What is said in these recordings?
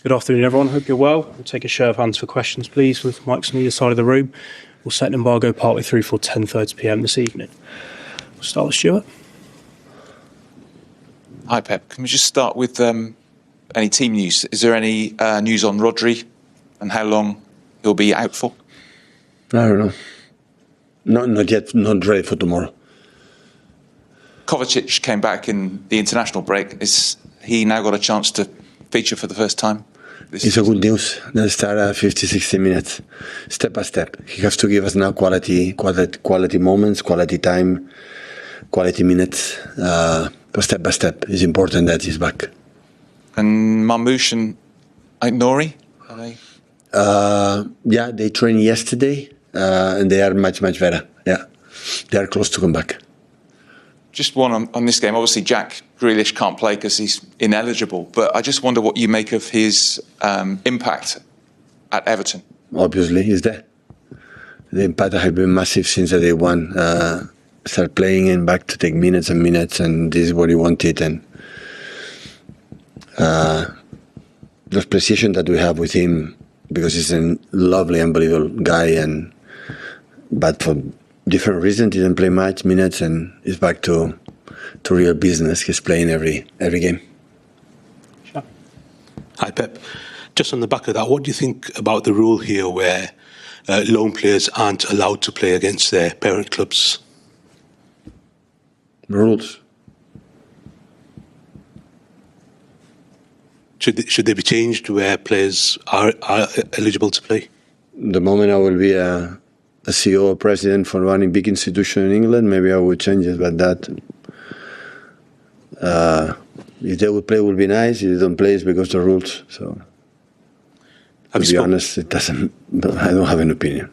Good afternoon, everyone. Hope you're well. We'll take a show of hands for questions, please, with mics on either side of the room. We'll set an embargo partway through for 10:30pm this evening. We'll start with Stuart. Hi, Pep. Can we just start with any team news? Is there any news on Rodri and how long he'll be out for? I don't know. Not yet. Not ready for tomorrow. Kovacic came back in the international break. Is he now got a chance to feature for the first time? It's a good news. They'll start at 50-60 minutes, step by step. He has to give us now quality moments, quality time, quality minutes. But step by step, it's important that he's back. And Marmoush and Nouri, are they? Yeah, they trained yesterday, and they are much better. Yeah, they are close to come back. Just one on this game. Obviously, Jack Grealish can't play because he's ineligible. But I just wonder what you make of his impact at Everton. Obviously, he's there. The impact has been massive since the day one. Start playing and back to take minutes and minutes, and this is what he wanted. And the precision that we have with him, because he's a lovely, unbelievable guy, but for different reasons, didn't play much minutes, and is back to real business. He's playing every game. Sure. Hi, Pep. Just on the back of that, what do you think about the rule here where loan players aren't allowed to play against their parent clubs? Rules. Should they be changed where players are eligible to play? The moment I will be a CEO or president for running big institution in England, maybe I will change it. But that, if they will play, it will be nice. If they don't play, it's because of the rules. So, to be honest, it doesn't. I don't have an opinion.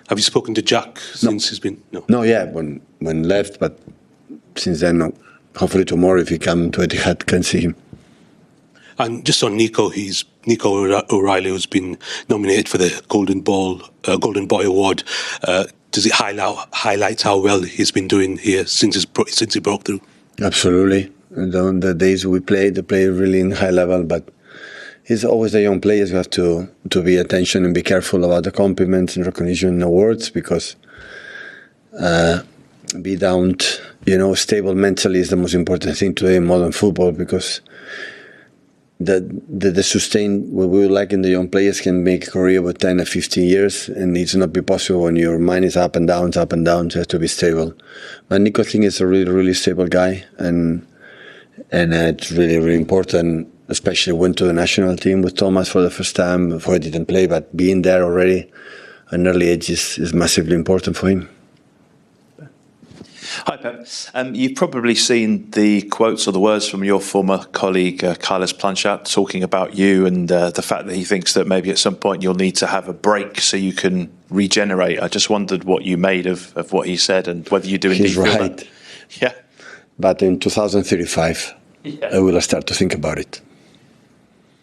Have you spoken to Jack since he's been? No, yeah, when left, but since then, no. Hopefully tomorrow, if he come to Etihad, can see him. And just on Nico, he's Nico O'Reilly, who's been nominated for the Golden Boy Award. Does it highlight how well he's been doing here since he broke through? Absolutely. And on the days we play, they play really in high level, but he's always the young players who have to be attention and be careful about the compliments and recognition and awards, because be down, stable mentally is the most important thing today in modern football, because the sustain what we would like in the young players can make a career with 10 or 15 years, and it's not be possible when your mind is up and down. So you have to be stable. But Nico, I think, is a really, really stable guy, and it's really, really important, especially went to the national team with Thomas for the first time. Before he didn't play, but being there already at an early age is massively important for him. Hi, Pep. You've probably seen the quotes or the words from your former colleague, Carles Planchat, talking about you and the fact that he thinks that maybe at some point you'll need to have a break so you can regenerate. I just wondered what you made of what he said and whether you do indeed feel right. that. Yeah. But in 2035, I will start to think about it.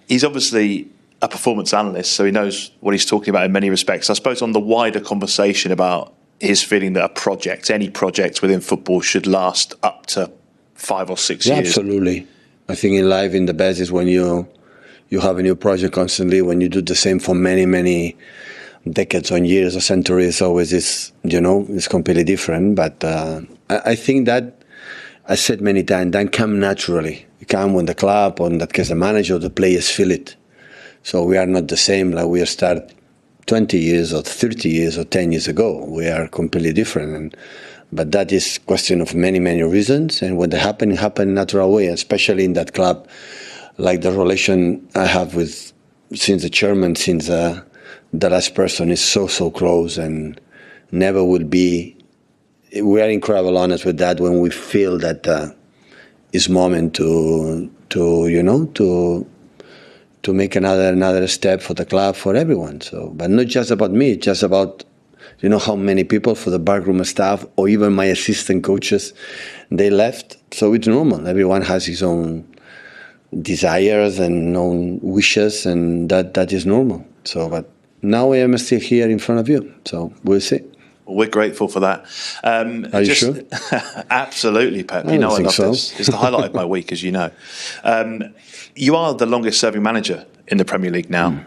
He's obviously a performance analyst, so he knows what he's talking about in many respects. I suppose on the wider conversation about his feeling that any project within football should last up to 5 or 6 years. Absolutely. I think in life, in the best is when you have a new project constantly. When you do the same for many decades or years or centuries, always it's completely different. But I think that, I said many times, that come naturally. It come when the club, or in that case the manager, or the players feel it. So we are not the same like we start 20 years or 30 years or 10 years ago. We are completely different. But that is question of many reasons. And when they happen, it happen in a natural way, especially in that club, like the relation I have with, since the chairman, since the last person is so close, and never will be. We are incredibly honest with that when we feel that it's moment to make another step for the club, for everyone. So, but not just about me, it's just about, how many people for the backroom staff, or even my assistant coaches, they left. So it's normal. Everyone has his own desires and own wishes, and that is normal. So, but now I am still here in front of you. So we'll see. Well, we're grateful for that. Are you sure? Absolutely, Pep. I love this. It's the highlight of my week, as you know. You are the longest-serving manager in the Premier League now.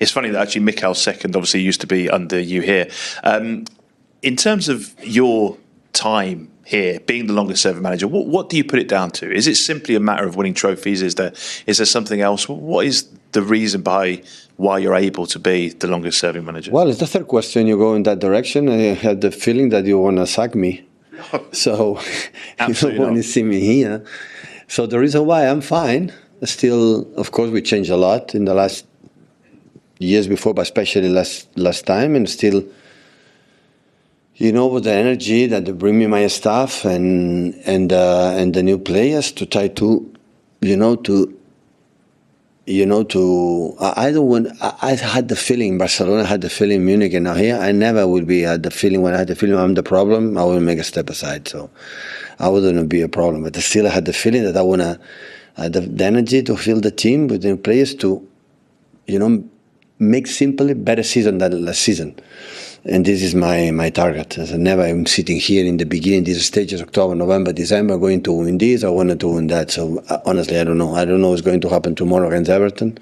It's funny that actually Mikel's second obviously used to be under you here. In terms of your time here, being the longest serving manager, what do you put it down to? Is it simply a matter of winning trophies? Is there something else? What is the reason behind why you're able to be the longest serving manager? Well, it's the third question. You go in that direction. I had the feeling that you want to sack me. So you don't want to see me here. So the reason why I'm fine, still, of course, we changed a lot in the last years before, but especially last time, and still, with the energy that they bring me, my staff and the new players to try to, I don't want. I had the feeling Barcelona, had the feeling Munich, and now here I never will be had the feeling when I had the feeling I'm the problem. I will make a step aside, so I wouldn't be a problem. But still, I had the feeling that I wanna the energy to fill the team with the players to, make simply better season than last season. And this is my target. As I never am sitting here in the beginning, these stages, October, November, December, going to win this, I wanted to win that. So honestly, I don't know. I don't know what's going to happen tomorrow against Everton.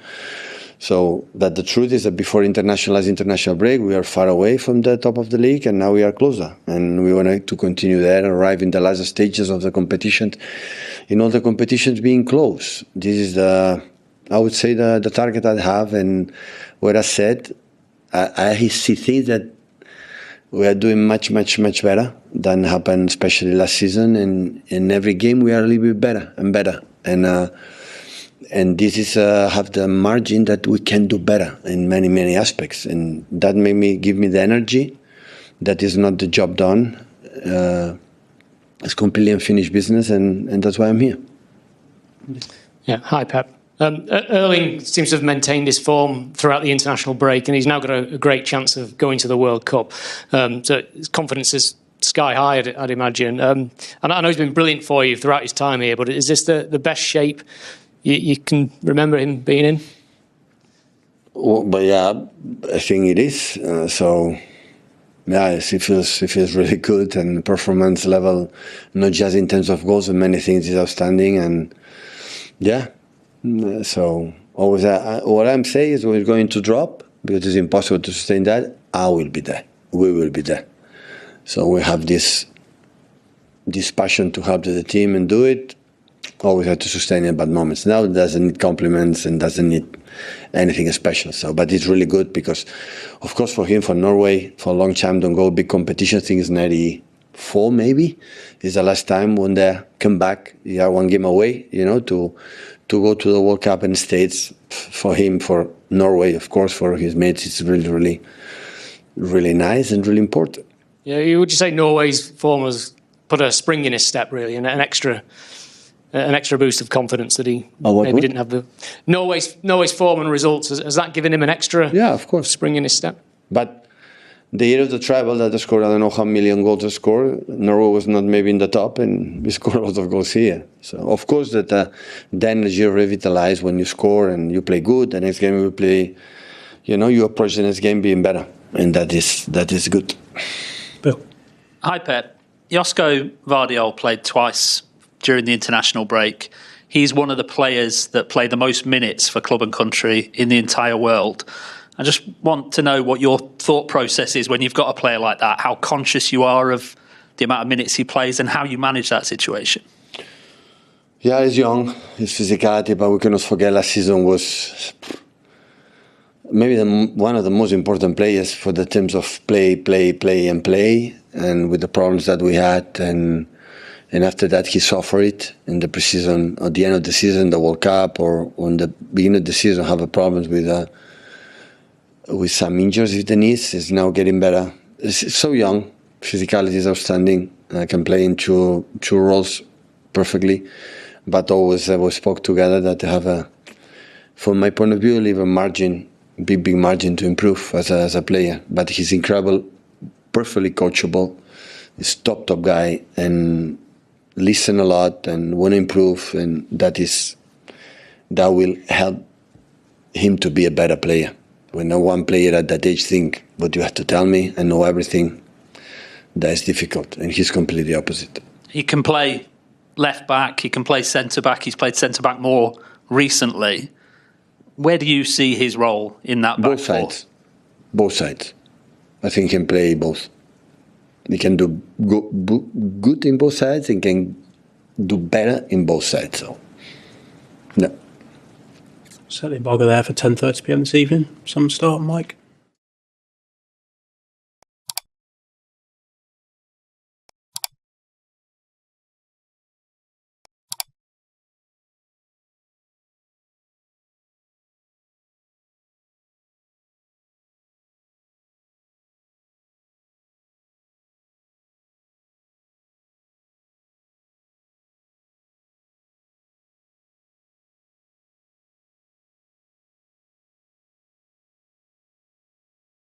So, but the truth is that before international break, we are far away from the top of the league, and now we are closer. And we want to continue there, arrive in the last stages of the competition. The competitions being close. This is I would say the target I have, and what I said, I see things that we are doing much, much, much better than happened, especially last season. And in every game, we are a little bit better and better. And this is have the margin that we can do better in many, many aspects. And that give me the energy. That is not the job done. It's completely unfinished business, and that's why I'm here. Yeah. Hi, Pep. Erling seems to have maintained his form throughout the international break, and he's now got a great chance of going to the World Cup. So his confidence is sky high, I'd imagine. And I know he's been brilliant for you throughout his time here, but is this the best shape you can remember him being in? Well, but yeah, I think it is. He feels really good, and the performance level, not just in terms of goals and many things, is outstanding. And yeah. So always, what I'm saying is we're going to drop because it's impossible to sustain that. I will be there. We will be there. So we have this passion to help the team and do it. Always have to sustain in bad moments. Now it doesn't need compliments and doesn't need anything special. So, but it's really good because, of course, for him, for Norway, for a long time, don't go big competition. I think it's 94 maybe. Is the last time when they come back. You are one game away, to go to the World Cup in the States. For him, for Norway, of course, for his mates, it's really, really, really nice and really important. Yeah, would you say Norway's form has put a spring in his step, really, and an extra boost of confidence that he didn't have? The Norway's form and results, has that given him an extra of course, spring in his step? But the year of the travel that they scored, I don't know how million goals they scored. Norway was not maybe in the top, and we scored a lot of goals here. So of course that the energy revitalized when you score and you play good. The next game you play, you approach the next game being better, and that is good. Bill. Hi, Pep. Josko Gvardiol played twice during the international break. He's one of the players that play the most minutes for club and country in the entire world. I just want to know what your thought process is when you've got a player like that, how conscious you are of the amount of minutes he plays and how you manage that situation. Yeah, he's young, his physicality, but we cannot forget last season was maybe one of the most important players for the terms of play, and with the problems that we had. And after that, he suffered it in the preseason, at the end of the season, the World Cup, or on the beginning of the season, have a problems with some injuries with the knees. Is now getting better. It's so young. Physicality is outstanding. Can play in two roles perfectly. But always we spoke together that they have from my point of view, leave a margin, big margin to improve as a player. But he's incredible, perfectly coachable. He's top guy and listen a lot and want to improve, and that will help him to be a better player. When no one player at that age think, but you have to tell me and know everything, that is difficult. And he's completely opposite. He can play left back, he can play centre back, he's played centre back more recently. Where do you see his role in that back Both four? sides. Both sides. I think he can play both. He can do good in both sides. He can do better in both sides. So, no. Set the embargo there for 10:30 p.m. this evening. Some start, Mike.